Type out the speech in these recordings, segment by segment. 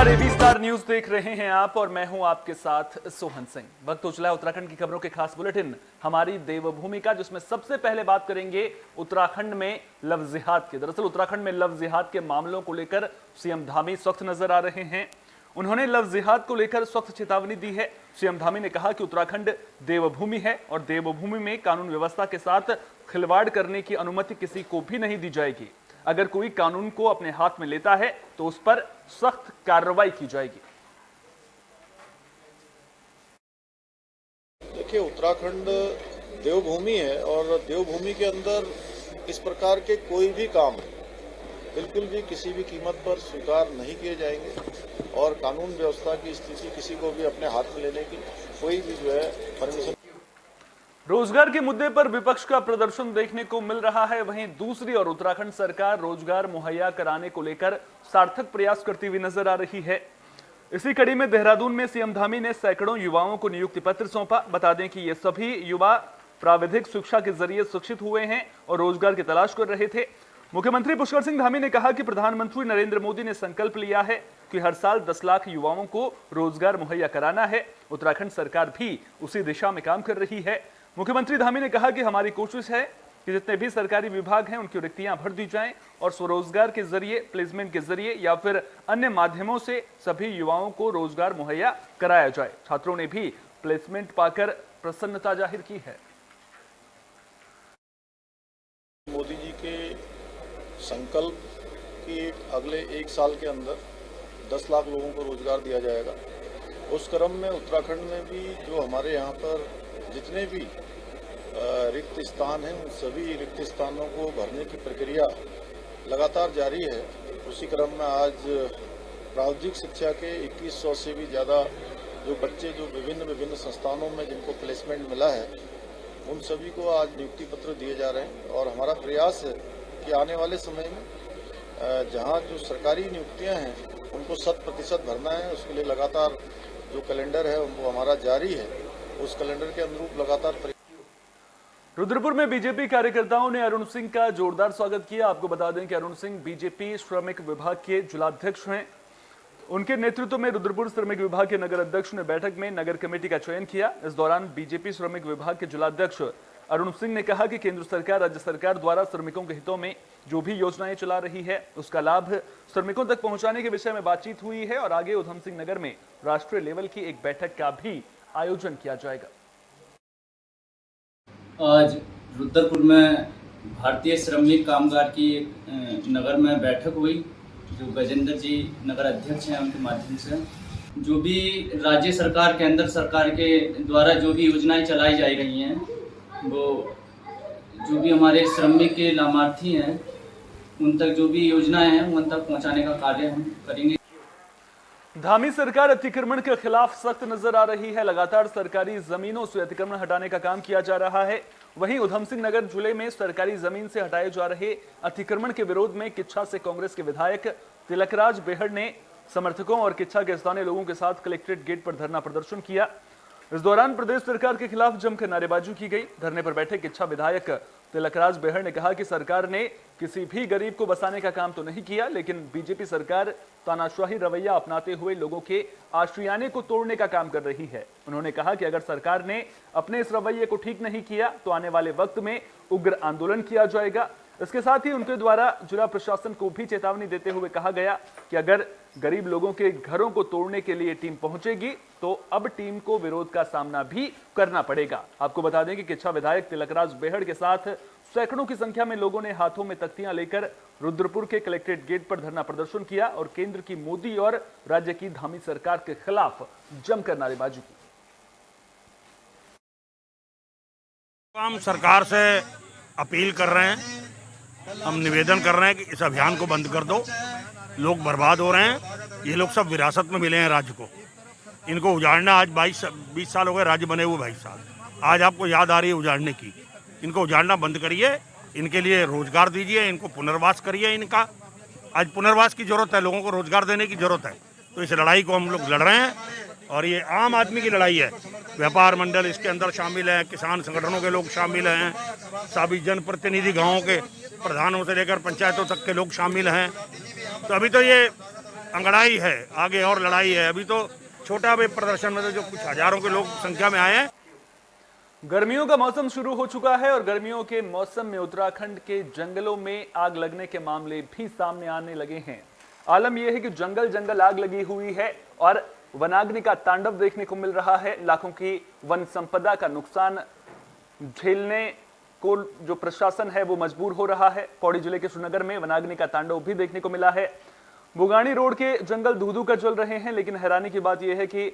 नमस्कार, AB star news देख रहे हैं आप और मैं हूं आपके साथ सोहन सिंह। वक्त हो चला है उत्तराखंड की खबरों के खास बुलेटिन हमारी देवभूमि का, जिसमें सबसे पहले बात करेंगे उत्तराखंड में लव जिहाद की। दरअसल उत्तराखंड में लव जिहाद के मामलों को लेकर सीएम धामी सख्त नजर आ रहे हैं। उन्होंने लव जिहाद को लेकर सख्त चेतावनी दी है। सीएम धामी ने कहा कि उत्तराखंड देवभूमि है और देवभूमि में कानून व्यवस्था के साथ खिलवाड़ करने की अनुमति किसी को भी नहीं दी जाएगी। अगर कोई कानून को अपने हाथ में लेता है तो उस पर सख्त कार्रवाई की जाएगी। देखिए, उत्तराखंड देवभूमि है और देवभूमि के अंदर इस प्रकार के कोई भी काम बिल्कुल भी किसी भी कीमत पर स्वीकार नहीं किए जाएंगे और कानून व्यवस्था की स्थिति किसी को भी अपने हाथ में लेने की कोई भी जो है परमिशन। रोजगार के मुद्दे पर विपक्ष का प्रदर्शन देखने को मिल रहा है। वहीं दूसरी ओर उत्तराखंड सरकार रोजगार मुहैया कराने को लेकर सार्थक प्रयास करती हुई नजर आ रही है। इसी कड़ी में देहरादून में सीएम धामी ने सैकड़ों युवाओं को नियुक्ति पत्र सौंपा। बता दें कि ये सभी युवा प्राविधिक शिक्षा के जरिए शिक्षित हुए हैं और रोजगार की तलाश कर रहे थे। मुख्यमंत्री पुष्कर सिंह धामी ने कहा कि प्रधानमंत्री नरेंद्र मोदी ने संकल्प लिया है कि हर साल 10 लाख युवाओं को रोजगार मुहैया कराना है। उत्तराखंड सरकार भी उसी दिशा में काम कर रही है। मुख्यमंत्री धामी ने कहा कि हमारी कोशिश है कि जितने भी सरकारी विभाग हैं उनकी रिक्तियां भर दी जाएं और स्वरोजगार के जरिए, प्लेसमेंट के जरिए या फिर अन्य माध्यमों से सभी युवाओं को रोजगार मुहैया कराया जाए। छात्रों ने भी प्लेसमेंट पाकर प्रसन्नता जाहिर की है। मोदी जी के संकल्प कि अगले 1 साल के अंदर 10 लाख लोगों को रोजगार दिया जाएगा, उस क्रम में उत्तराखंड में भी जो हमारे यहाँ पर जितने भी रिक्त स्थान हैं उन सभी रिक्त स्थानों को भरने की प्रक्रिया लगातार जारी है। उसी क्रम में आज प्राविधिक शिक्षा के 2100 से भी ज़्यादा जो बच्चे जो विभिन्न संस्थानों में जिनको प्लेसमेंट मिला है उन सभी को आज नियुक्ति पत्र दिए जा रहे हैं और हमारा प्रयास है कि आने वाले समय में जहां जो सरकारी नियुक्तियां हैं उनको 100% भरना है। उसके लिए लगातार जो कैलेंडर है वो हमारा जारी है, उस कैलेंडर के अनुरूप लगातार। रुद्रपुर में बीजेपी कार्यकर्ताओं ने अरुण सिंह का जोरदार स्वागत किया। आपको बता दें कि अरुण सिंह बीजेपी श्रमिक विभाग के जिलाध्यक्ष हैं। उनके नेतृत्व में रुद्रपुर श्रमिक विभाग के नगर अध्यक्ष ने बैठक में नगर कमेटी का चयन किया। इस दौरान बीजेपी श्रमिक विभाग के जिलाध्यक्ष अरुण सिंह ने कहा कि केंद्र सरकार, राज्य सरकार द्वारा श्रमिकों के हितों में जो भी योजनाएं चला रही है उसका लाभ श्रमिकों तक पहुंचाने के विषय में बातचीत हुई है और आगे उधम सिंह नगर में राष्ट्रीय लेवल की एक बैठक का भी आयोजन किया जाएगा। आज रुद्रपुर में भारतीय श्रमिक कामगार की नगर में बैठक हुई, जो गजेंद्र जी नगर अध्यक्ष हैं उनके माध्यम से जो भी राज्य सरकार, केंद्र सरकार के द्वारा जो भी योजनाएं चलाई जा रही हैं वो जो भी हमारे श्रमिक के लाभार्थी हैं उन तक जो भी योजनाएं हैं उन तक पहुंचाने का कार्य हम करेंगे। धामी सरकार अतिक्रमण के खिलाफ सख्त नजर आ रही है। लगातार सरकारी जमीनों से अतिक्रमण हटाने का काम किया जा रहा है। वहीं उधम सिंह नगर जिले में सरकारी जमीन से हटाए जा रहे अतिक्रमण के विरोध में किच्छा से कांग्रेस के विधायक तिलकराज बेहड़ ने समर्थकों और किच्छा के स्थानीय लोगों के साथ कलेक्ट्रेट गेट पर धरना प्रदर्शन किया। इस दौरान प्रदेश सरकार के खिलाफ जमकर नारेबाजी की गई। धरने पर बैठे किच्छा विधायक तिलकराज बेहड़ ने कहा कि सरकार ने किसी भी गरीब को बसाने का काम तो नहीं किया, लेकिन बीजेपी सरकार तानाशाही रवैया अपनाते हुए लोगों के आशियाने को तोड़ने का काम कर रही है। उन्होंने कहा कि अगर सरकार ने अपने इस रवैये को ठीक नहीं किया तो आने वाले वक्त में उग्र आंदोलन किया जाएगा। इसके साथ ही उनके द्वारा जिला प्रशासन को भी चेतावनी देते हुए कहा गया कि अगर गरीब लोगों के घरों को तोड़ने के लिए टीम पहुंचेगी तो अब टीम को विरोध का सामना भी करना पड़ेगा। आपको बता दें कि किच्छा विधायक तिलकराज बेहड़ के साथ सैकड़ों की संख्या में लोगों ने हाथों में तख्तियां लेकर रुद्रपुर के कलेक्ट्रेट गेट पर धरना प्रदर्शन किया और केंद्र की मोदी और राज्य की धामी सरकार के खिलाफ जमकर नारेबाजी की। हम सरकार से अपील कर रहे हैं, हम निवेदन कर रहे हैं कि इस अभियान को बंद कर दो। लोग बर्बाद हो रहे हैं, ये लोग सब विरासत में मिले हैं राज्य को, इनको उजाड़ना। आज 20 साल हो गए राज्य बने हुए, 22 साल। आज आपको याद आ रही है उजाड़ने की। इनको उजाड़ना बंद करिए, इनके लिए रोजगार दीजिए, इनको पुनर्वास करिए। इनका आज पुनर्वास की जरूरत है, लोगों को रोजगार देने की जरूरत है। तो इस लड़ाई को हम लोग लड़ रहे हैं और ये आम आदमी की लड़ाई है। व्यापार मंडल इसके अंदर शामिल हैं, किसान संगठनों के लोग शामिल हैं, सभी जनप्रतिनिधि गाँवों के प्रधानों से लेकर पंचायतों तक के लोग शामिल हैं। तो अभी तो ये अंगड़ाई है, आगे और लड़ाई है। अभी तो छोटा भी प्रदर्शन में तो जो कुछ हजारों के लोग संख्या में आए हैं। गर्मियों का मौसम शुरू हो चुका है और गर्मियों के मौसम में उत्तराखंड के जंगलों में आग लगने के मामले भी सामने आने लगे हैं। आलम यह है कि जंगल जंगल आग लगी हुई है और वनाग्नि का तांडव देखने को मिल रहा है। लाखों की वन संपदा का नुकसान झेलने को जो प्रशासन है वो मजबूर हो रहा है। पौड़ी जिले के श्रीनगर में वनाग्नि का तांडव भी देखने को मिला है। बुगानी रोड के जंगल धू धू कर जल रहे हैं, लेकिन हैरानी की बात यह है कि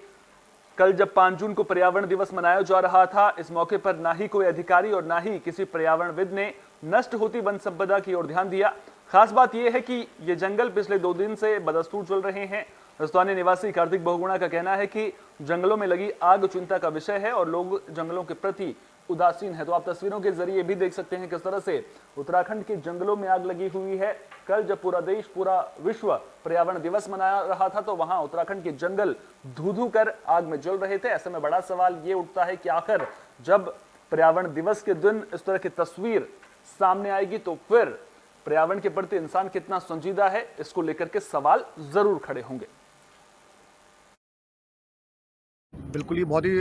कल जब 5 जून को पर्यावरण दिवस मनाया जा रहा था, इस मौके पर ना ही कोई अधिकारी और ना ही किसी पर्यावरणविद ने नष्ट होती वन संपदा की ओर ध्यान दिया। खास बात यह है कि ये जंगल पिछले 2 दिन से बदस्तूर जल रहे हैं। स्थानीय निवासी कार्तिक बहुगुणा का कहना है कि जंगलों में लगी आग चिंता का विषय है और लोग जंगलों के प्रति उदासीन है। तो आप तस्वीरों के जरिए भी देख सकते हैं किस तरह से उत्तराखंड के जंगलों में आग लगी हुई है। कल जब पूरा देश, पूरा विश्व पर्यावरण दिवस मना रहा था, तो वहां उत्तराखंड के जंगल धू धू कर आग में जल रहे थे। ऐसे में बड़ा सवाल ये उठता है कि आखिर जब पर्यावरण दिवस के दिन इस तरह की तस्वीर सामने आएगी तो फिर पर्यावरण के प्रति इंसान कितना संजीदा है, इसको लेकर के सवाल जरूर खड़े होंगे। बिल्कुल, ये बहुत ही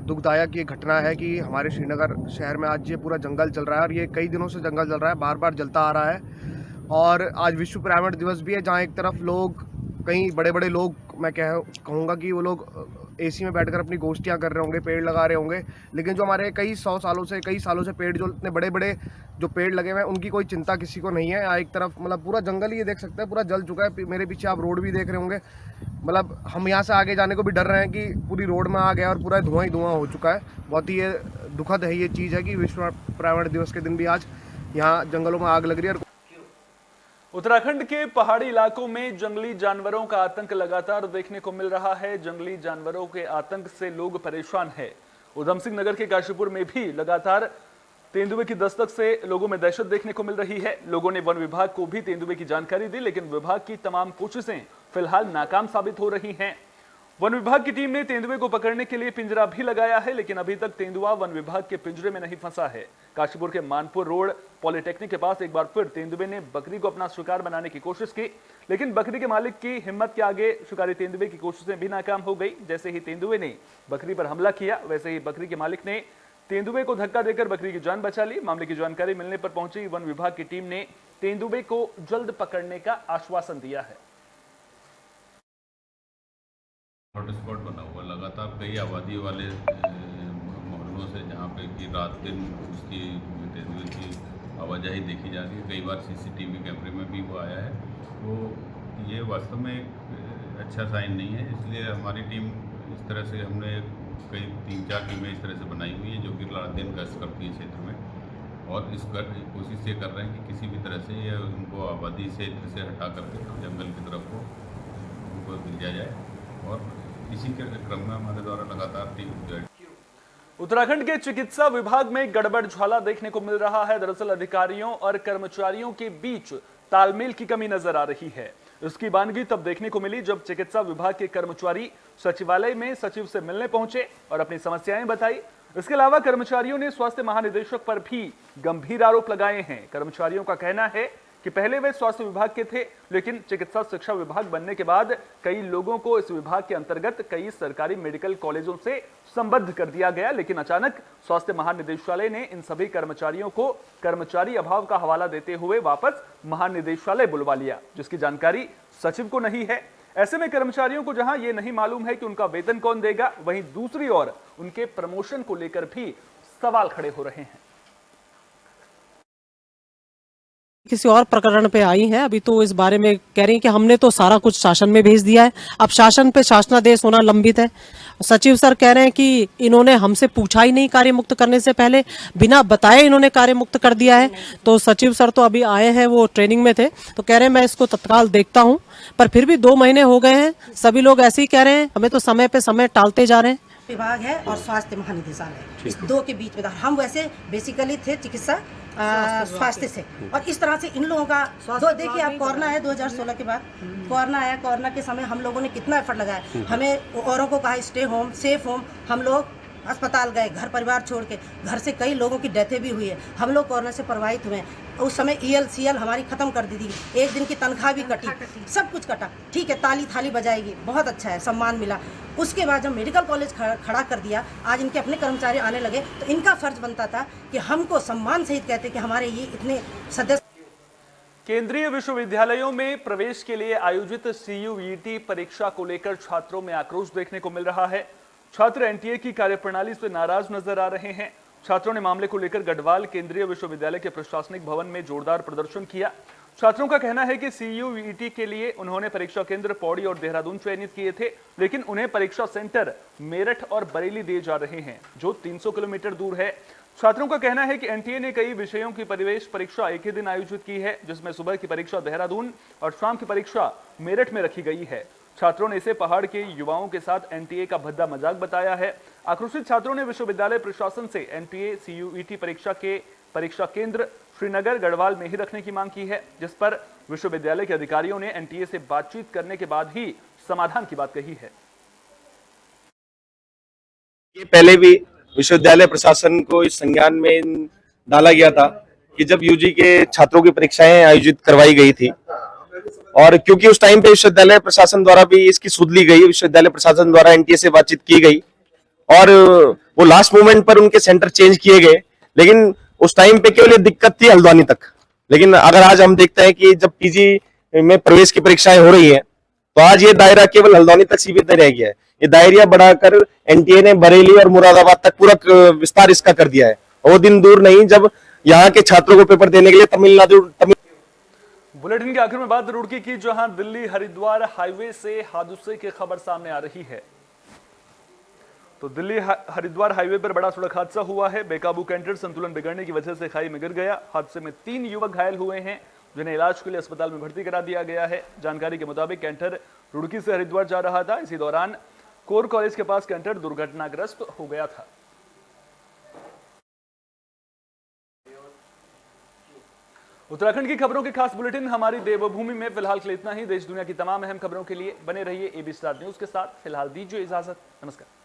दुखदायक ये घटना है कि हमारे श्रीनगर शहर में आज ये पूरा जंगल जल रहा है और ये कई दिनों से जंगल जल रहा है, बार बार जलता आ रहा है। और आज विश्व पर्यावरण दिवस भी है, जहाँ एक तरफ लोग, कई बड़े बड़े लोग, मैं कहूँगा कि वो लोग एसी में बैठकर अपनी गोष्ठियाँ कर रहे होंगे, पेड़ लगा रहे होंगे, लेकिन जो हमारे कई सालों से पेड़, जो इतने बड़े बड़े जो पेड़ लगे हुए हैं, उनकी कोई चिंता किसी को नहीं है। एक तरफ मतलब पूरा जंगल ही ये देख सकते हैं, पूरा जल चुका है। मेरे पीछे आप रोड भी देख रहे होंगे, मतलब हम यहाँ से आगे जाने को भी डर रहे हैं कि पूरी रोड में आ गया और पूरा धुआं ही धुआं हो चुका है। बहुत ही ये दुखद है ये चीज़ है कि विश्व पर्यावरण दिवस के दिन भी आज यहाँ जंगलों में आग लग रही है। उत्तराखंड के पहाड़ी इलाकों में जंगली जानवरों का आतंक लगातार देखने को मिल रहा है। जंगली जानवरों के आतंक से लोग परेशान हैं। उधम सिंह नगर के काशीपुर में भी लगातार तेंदुए की दस्तक से लोगों में दहशत देखने को मिल रही है। लोगों ने वन विभाग को भी तेंदुए की जानकारी दी, लेकिन विभाग की तमाम कोशिशें फिलहाल नाकाम साबित हो रही हैं। वन विभाग की टीम ने तेंदुए को पकड़ने के लिए पिंजरा भी लगाया है, लेकिन अभी तक तेंदुआ वन विभाग के पिंजरे में नहीं फंसा है। काशीपुर के मानपुर रोड पॉलिटेक्निक के पास एक बार फिर तेंदुए ने बकरी को अपना शिकार बनाने की कोशिश की, लेकिन बकरी के मालिक की हिम्मत के आगे शिकारी तेंदुए की कोशिशें भी नाकाम हो गई। जैसे ही तेंदुए ने बकरी पर हमला किया, वैसे ही बकरी के मालिक ने तेंदुए को धक्का देकर बकरी की जान बचा ली। मामले की जानकारी मिलने पर पहुंची वन विभाग की टीम ने तेंदुए को जल्द पकड़ने का आश्वासन दिया है। हॉटस्पॉट बना हुआ, लगातार कई आबादी वाले मोहल्लों से जहाँ पे कि रात दिन उसकी तेंदुए की आवाजाही देखी जा रही है। कई बार सीसीटीवी कैमरे में भी वो आया है। तो ये वास्तव में एक अच्छा साइन नहीं है, इसलिए हमारी टीम इस तरह से हमने कई 3-4 टीमें इस तरह से बनाई हुई है जो कि रात दिन गश्त करती है क्षेत्र में, और इस कोशिश ये कर रहे हैं कि किसी भी तरह से ये उनको आबादी क्षेत्र से हटा करके जंगल की तरफ को उनको भेजा जाए, और इसी के क्रम में हमारे द्वारा लगातार टीम। उत्तराखंड के चिकित्सा विभाग में गड़बड़झाला देखने को मिल रहा है। दरअसल अधिकारियों और कर्मचारियों के बीच तालमेल की कमी नजर आ रही है। इसकी बानगी तब देखने को मिली जब चिकित्सा विभाग के कर्मचारी सचिवालय में सचिव से मिलने पहुंचे और अपनी समस्याएं बताई। इसके अलावा कर्मचारियों ने स्वास्थ्य महानिदेशक पर भी गंभीर आरोप लगाए हैं। कर्मचारियों का कहना है कि पहले वे स्वास्थ्य विभाग के थे, लेकिन चिकित्सा शिक्षा विभाग बनने के बाद कई लोगों को इस विभाग के अंतर्गत कई सरकारी मेडिकल कॉलेजों से संबद्ध कर दिया गया, लेकिन अचानक स्वास्थ्य महानिदेशालय ने इन सभी कर्मचारियों को कर्मचारी अभाव का हवाला देते हुए वापस महानिदेशालय बुलवा लिया, जिसकी जानकारी सचिव को नहीं है। ऐसे में कर्मचारियों को जहां ये नहीं मालूम है कि उनका वेतन कौन देगा, वहीं दूसरी ओर उनके प्रमोशन को लेकर भी सवाल खड़े हो रहे हैं। किसी और प्रकरण पे आई है, अभी तो इस बारे में कह रही हैं कि हमने तो सारा कुछ शासन में भेज दिया है, अब शासन पे शासनादेश होना लंबित है। सचिव सर कह रहे हैं कि इन्होंने हमसे पूछा ही नहीं, कार्य मुक्त करने से पहले बिना बताए इन्होंने कार्य मुक्त कर दिया है। तो सचिव सर तो अभी आए हैं, वो ट्रेनिंग में थे, तो कह रहे हैं मैं इसको तत्काल देखता हूँ, पर फिर भी 2 महीने हो गए हैं, सभी लोग ऐसे ही कह रहे हैं, हमें तो समय पे समय टालते जा रहे हैं। विभाग है और स्वास्थ्य महानिदेशालय, इस 2 के बीच में हम वैसे बेसिकली थे चिकित्सा स्वास्थ्य से, और इस तरह से इन लोगों का देखिए आप कोरोना है 2016 के बाद कोरोना आया, कोरोना के समय हम लोगों ने कितना एफर्ट लगाया, हमें औरों को कहा स्टे होम सेफ होम, हम लोग अस्पताल गए, घर परिवार छोड़ के, घर से कई लोगों की डेथें भी हुई है। हम लोग कोरोना से प्रभावित हुए हैं। उस समय ELCL हमारी ख़त्म कर दी थी, एक दिन की तनख्वाह भी कटी, सब कुछ कटा। ठीक है, ताली थाली बजाएगी, बहुत अच्छा है, सम्मान मिला। उसके बाद जब मेडिकल कॉलेज खड़ा कर दिया, आज इनके अपने कर्मचारी आने लगे, तो इनका फर्ज बनता था कि हमको सम्मान सहित कहते कि हमारे ये इतने सदस्य। केंद्रीय विश्वविद्यालयों में प्रवेश के लिए आयोजित CUET परीक्षा को लेकर छात्रों में आक्रोश देखने को मिल रहा है। छात्र NTA की कार्यप्रणाली से नाराज नजर आ रहे हैं। छात्रों ने मामले को लेकर गढ़वाल केंद्रीय विश्वविद्यालय के प्रशासनिक भवन में जोरदार प्रदर्शन किया। छात्रों का कहना है कि CUET के लिए उन्होंने परीक्षा केंद्र पौड़ी और देहरादून चयनित किए थे, लेकिन उन्हें परीक्षा सेंटर मेरठ और बरेली दिए जा रहे हैं, जो 300 किलोमीटर दूर है। छात्रों का कहना है कि NTA ने कई विषयों की प्रवेश परीक्षा एक ही दिन आयोजित की है, जिसमें सुबह की परीक्षा देहरादून और शाम की परीक्षा मेरठ में रखी गई है। छात्रों ने इसे पहाड़ के युवाओं के साथ NTA का भद्दा मजाक बताया है। आक्रोशित छात्रों ने विश्वविद्यालय प्रशासन से NTA CUET परीक्षा के परीक्षा केंद्र श्रीनगर गढ़वाल में ही रखने की मांग की है, जिस पर विश्वविद्यालय के अधिकारियों ने NTA से बातचीत करने के बाद ही समाधान की बात कही है। ये पहले भी विश्वविद्यालय प्रशासन को इस संज्ञान में डाला गया था कि जब UG के छात्रों की परीक्षाएं आयोजित करवाई गई थी, और क्योंकि उस टाइम पे विश्वविद्यालय प्रशासन द्वारा भी इसकी सुध ली गई, विश्वविद्यालय प्रशासन द्वारा NTA से बातचीत की गई और वो लास्ट मोमेंट पर उनके सेंटर चेंज किए गए, लेकिन उस टाइम पे केवल ये दिक्कत थी हल्द्वानी तक। लेकिन अगर आज हम देखते हैं कि जब PG में प्रवेश की परीक्षाएं हो रही हैं, तो आज ये दायरा केवल हल्द्वानी तक सीमित नहीं रह गया है। ये दायरा बढ़ाकर NTA ने बरेली और मुरादाबाद तक पूरा विस्तार इसका कर दिया है। वो दिन दूर नहीं जब यहाँ के छात्रों को पेपर देने के लिए तमिलनाडु। बुलेटिन के आखिर में बात रुड़की की, जहां दिल्ली हरिद्वार हाईवे से हादसे की खबर सामने आ रही है। तो दिल्ली हरिद्वार हाईवे पर बड़ा सड़क हादसा हुआ है। बेकाबू कैंटर संतुलन बिगड़ने की वजह से खाई में गिर गया। हादसे में 3 युवक घायल हुए हैं, जिन्हें इलाज के लिए अस्पताल में भर्ती करा दिया गया है। जानकारी के मुताबिक कैंटर रुड़की से हरिद्वार जा रहा था। इसी दौरान कोर कॉलेज के पास कैंटर दुर्घटनाग्रस्त हो गया था। उत्तराखंड की खबरों के खास बुलेटिन हमारी देवभूमि में फिलहाल के लिए इतना ही। देश दुनिया की तमाम अहम खबरों के लिए बने रहिए ABC न्यूज के साथ। फिलहाल दीजिए इजाजत, नमस्कार।